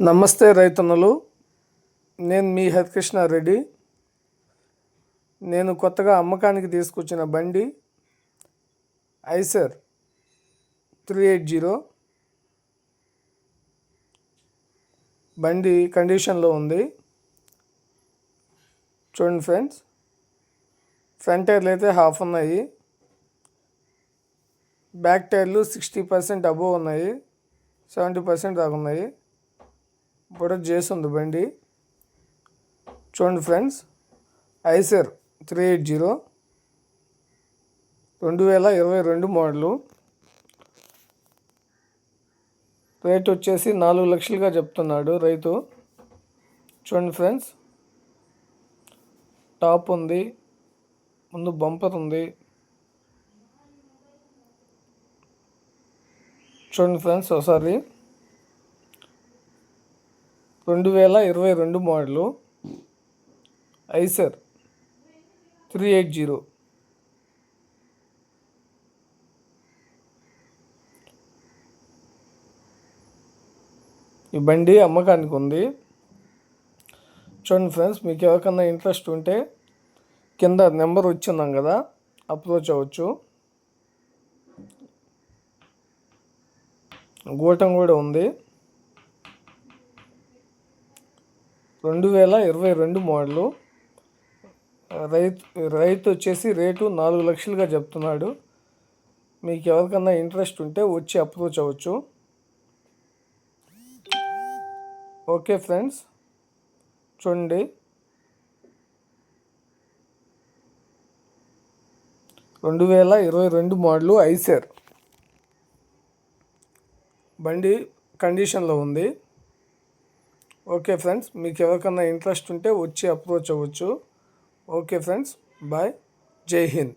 నమస్తే రైతన్నలు, నేను మీ హరికృష్ణ రెడ్డి. నేను కొత్తగా అమ్మకానికి తీసుకొచ్చిన బండి ఐసర్ 380. బండి కండిషన్లో ఉంది. చూడండి ఫ్రెండ్స్, ఫ్రంట్ టైర్లు అయితే హాఫ్ ఉన్నాయి, బ్యాక్ టైర్లు 60% అబోవ్ ఉన్నాయి, 70% దాకా ఉన్నాయి. ప్రొడక్ట్ చేస్తుంది బండి. చూడండి ఫ్రెండ్స్, ఐసర్ 380 2022 మోడలు. రేట్ వచ్చేసి 4 లక్షలుగా చెప్తున్నాడు రైతు. చూడండి ఫ్రెండ్స్, టాప్ ఉంది, ముందు బంపర్ ఉంది. చూడండి ఫ్రెండ్స్ ఒకసారి, 2022 మోడలు ఐసర్ 380. ఈ బండి అమ్మకానికి ఉంది. చూడండి ఫ్రెండ్స్, మీకు ఎవరికన్నా ఇంట్రెస్ట్ ఉంటే కింద నెంబర్ వచ్చిందాం కదా, అప్రోచ్ అవ్వచ్చు. గోటం కూడా ఉంది. 2022 మోడలు. రైతు వచ్చేసి రేటు 4 లక్షలుగా చెప్తున్నాడు. మీకు ఎవరికన్నా ఇంట్రెస్ట్ ఉంటే వచ్చి అప్రోచ్ అవ్వచ్చు. ఓకే ఫ్రెండ్స్, చూడండి, 2022 మోడలు ఐసర్. బండి కండిషన్లో ఉంది. ఓకే ఫ్రెండ్స్, మీకు ఎవరికన్నా ఇంట్రెస్ట్ ఉంటే వచ్చి అప్రోచ్ అవ్వచ్చు. ఓకే ఫ్రెండ్స్, బాయ్, జై హింద్.